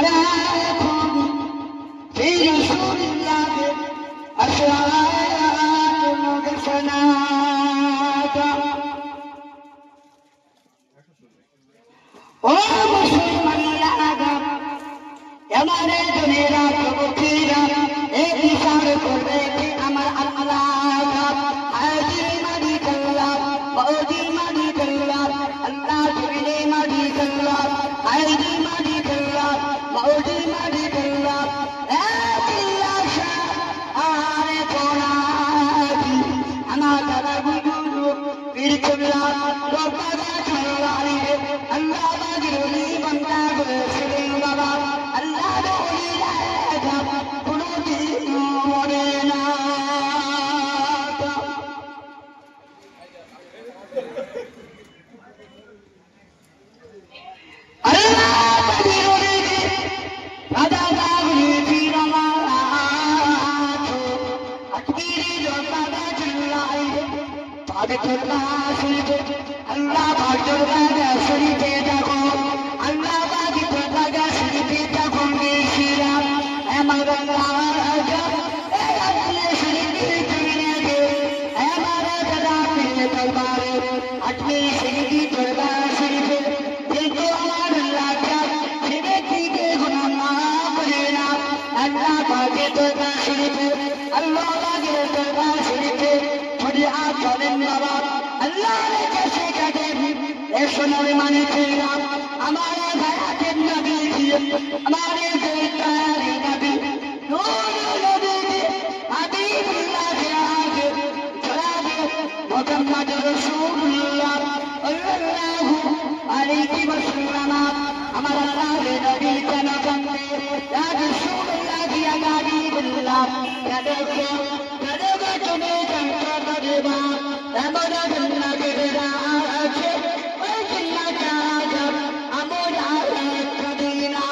عليكم في رسول الله أسرار مقسنات ومسلم الأدب يا مريد نيرات وكيرا إيه صار كربي أمر الألاك هذه مديك الله وأودي مديك الله الله جبلي مديك الله هذه مديك الله وأودي مديك الله هذه الله شاء آركوناتي أنا ترى بيرك الله ربنا تلوالي الله باجرني بندا بسرين بابا الله دولي لا قلوبي مورينا الله باجرني راجا باغني في رمات أكبيري ربنا جلاي باجرنا سيد الله باجرنا سيد دغو الله باجرنا سيد دغو ميشيرا امر الله اجر اي سيد جينه امر ددا في دربار اجمي سيد دربار سيد देखो हमार अल्लाह का सिरे की के गुनाह माफ लेना अल्लाह बागे तो शरीफ अल्लाह बागे तो शरीफ थोड़ी आप चलें बाबा अल्लाह ने कैसे कहते ए सुनो माने तेरा हमारे हयात नबी हमारे सरकार नबी नूर नबी हबीबुल्लाह के आगे जनाब मुहम्मद रसूलुल्लाह सल्लल्लाहु अलैहि वसल्लम हमारा नबी का नाम या रसूलुल्लाह या हबीबुल्लाह या देखो तुम्हें जनता देवा हमारा जन्नत के राजे ओए जन्नत का जब हमारा मदीना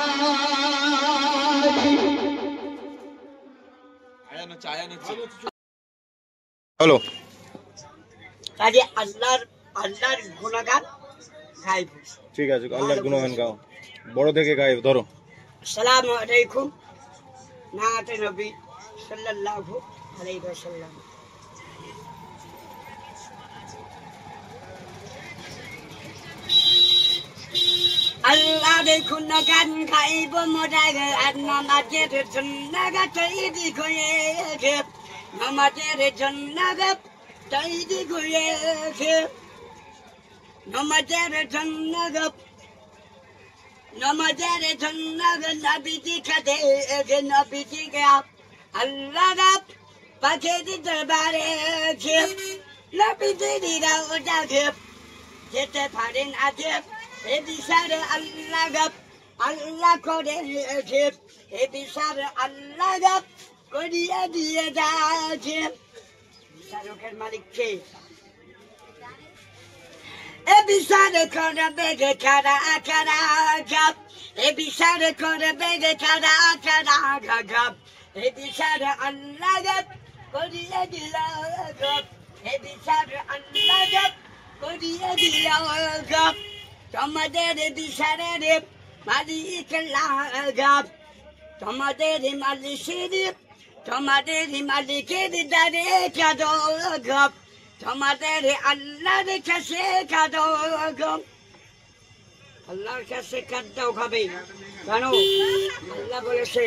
आया ना हेलो কাজে আল্লাহর গুণগান গাইব। ঠিক আছে আল্লাহর গুণগান গাও বড় থেকে গাইব ধরো আসসালামু আলাইকুম নাতে নবী সাল্লাল্লাহু আলাইহি ওয়াসাল্লাম আল্লাহ দেখুন গান গাইব মোরাগ আর নামাজের জন্য গাইদি কয়ে নামাজের জন্য তৈরি করেছে নমাজের জন্য নবীজি খাতে নবীজি আল্লাহ পাখের দরবারে নবীজিরা ওটা যেতে পারেন আজে এ বিচারে আল্লাহ করে এ বিচারে আল্লাহ করিয়ে দিয়ে যাচ্ছে শাহরুখের মালিক কে এ বিচারে করবে গে খারা খারা গাপ এ বিচারে করবে গে খারা খারা গাপ এ বিচারে আল্লাহ গাপ করিয়ে দিল গাপ এ বিচারে আল্লাহ গাপ করিয়ে দিল গাপ তোমাদের বিচারে রে মালিক গাপ তোমাদের মালিক তোমাদের মালিকের দ্বারে কাঁদো গপ তোমাদের আল্লাহর কাছে কাঁদো গপ আল্লাহর কাছে কাঁদতেও হবে কেন আল্লাহ বলেছে